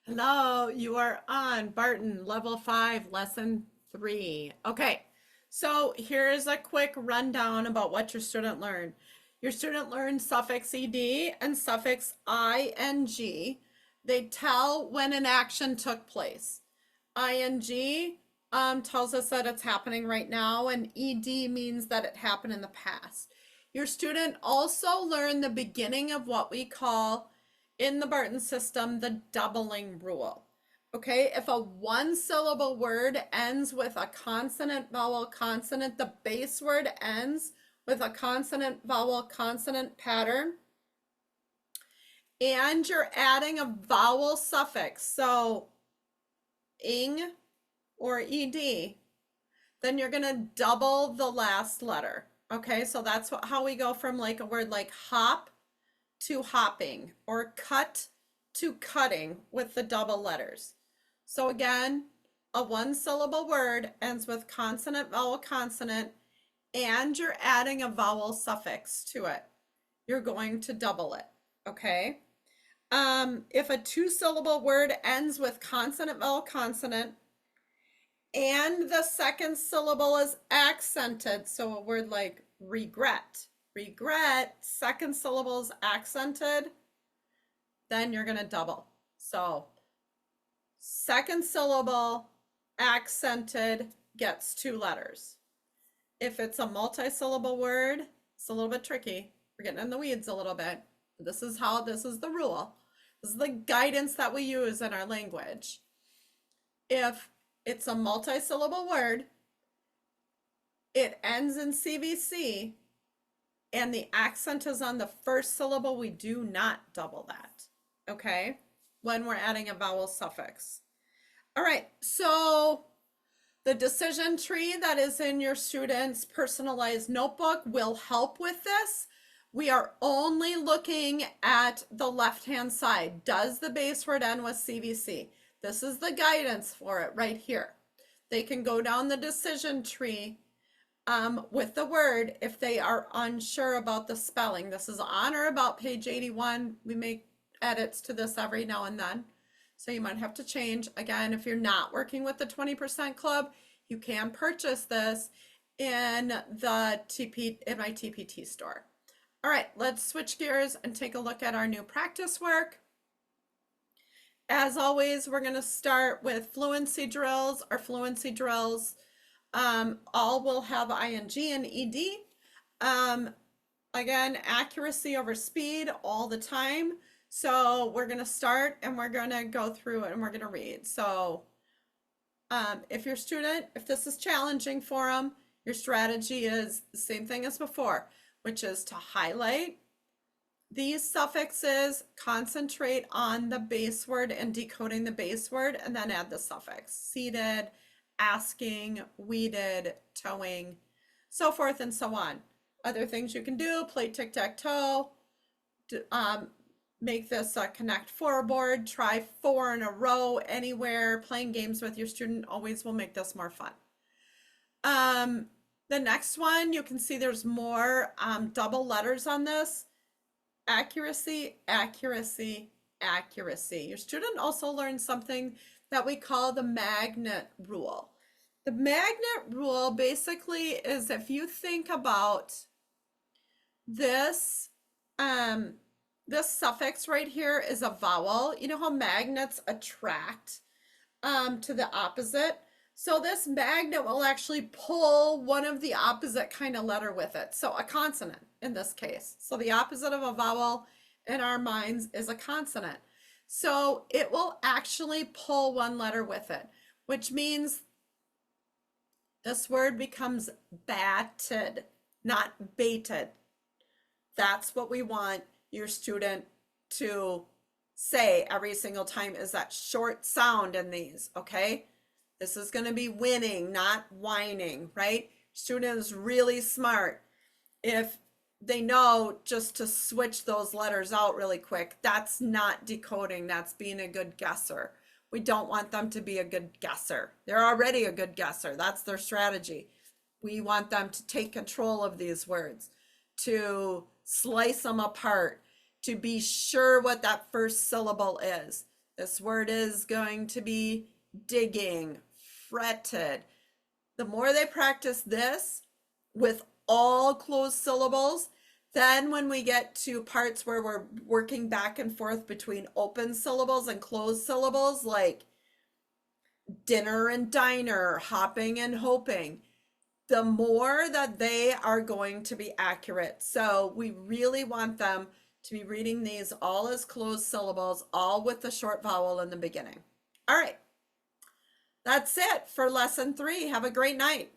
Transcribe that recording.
Hello, you are on Barton Level 5, Lesson 3. Okay, so here is a quick rundown about what your student learned. Your student learned suffix ed and suffix ing. They tell when an action took place. Ing tells us that it's happening right now, and ed means that it happened in the past. Your student also learned the beginning of what we call in the Barton system the doubling rule. Okay, if a one syllable word ends with a consonant vowel consonant, the base word ends with a consonant vowel consonant pattern, and you're adding a vowel suffix, so ing or ed, then you're going to double the last letter. Okay, so that's how we go from like a word like hop to hopping or cut to cutting with the double letters. So again, a one syllable word ends with consonant vowel consonant and you're adding a vowel suffix to it. You're going to double it. Okay. If a two syllable word ends with consonant vowel consonant and the second syllable is accented, so a word like regret, second syllable is accented, then you're going to double. So second syllable accented gets two letters. If it's a multi-syllable word, it's a little bit tricky. We're getting in the weeds a little bit. This is the rule. This is the guidance that we use in our language. If it's a multi-syllable word, it ends in CVC, and the accent is on the first syllable, we do not double that, okay, when we're adding a vowel suffix. All right, so the decision tree that is in your student's personalized notebook will help with this. We are only looking at the left-hand side. Does the base word end with CVC? This is the guidance for it right here. They can go down the decision tree with the word if they are unsure about the spelling. This is on or about page 81. We make edits to this every now and then, so you might have to change. Again, if you're not working with the 20% club, you can purchase this in my TPT store. All right, let's switch gears and take a look at our new practice work. As always, we're going to start with fluency drills. Our fluency drills all will have ing and ed. Again, accuracy over speed all the time. So we're going to start and we're going to go through it and we're going to read. So if this is challenging for them, your strategy is the same thing as before, which is to highlight these suffixes, concentrate on the base word and decoding the base word, and then add the suffix. Seated, asking, weeded, towing, so forth and so on. Other things you can do, play tic-tac-toe, make this a Connect 4 board, try 4 in a row anywhere. Playing games with your student always will make this more fun. The next one, you can see there's more double letters on this. Accuracy, accuracy, accuracy. Your student also learned something that we call the magnet rule. The magnet rule basically is if you think about this, this suffix right here is a vowel. You know how magnets attract to the opposite? So this magnet will actually pull one of the opposite kind of letter with it. So a consonant in this case. So the opposite of a vowel in our minds is a consonant. So it will actually pull one letter with it, which means this word becomes batted, not baited. That's what we want your student to say every single time, is that short sound in these, okay? This is going to be winning, not whining, right? Student is really smart. If they know just to switch those letters out really quick, that's not decoding, that's being a good guesser. We don't want them to be a good guesser. They're already a good guesser. That's their strategy. We want them to take control of these words, to slice them apart, to be sure what that first syllable is. This word is going to be digging, fretted. The more they practice this with all closed syllables, then when we get to parts where we're working back and forth between open syllables and closed syllables, like dinner and diner, hopping and hoping, the more that they are going to be accurate. So we really want them to be reading these all as closed syllables, all with the short vowel in the beginning. All right. That's it for lesson 3. Have a great night.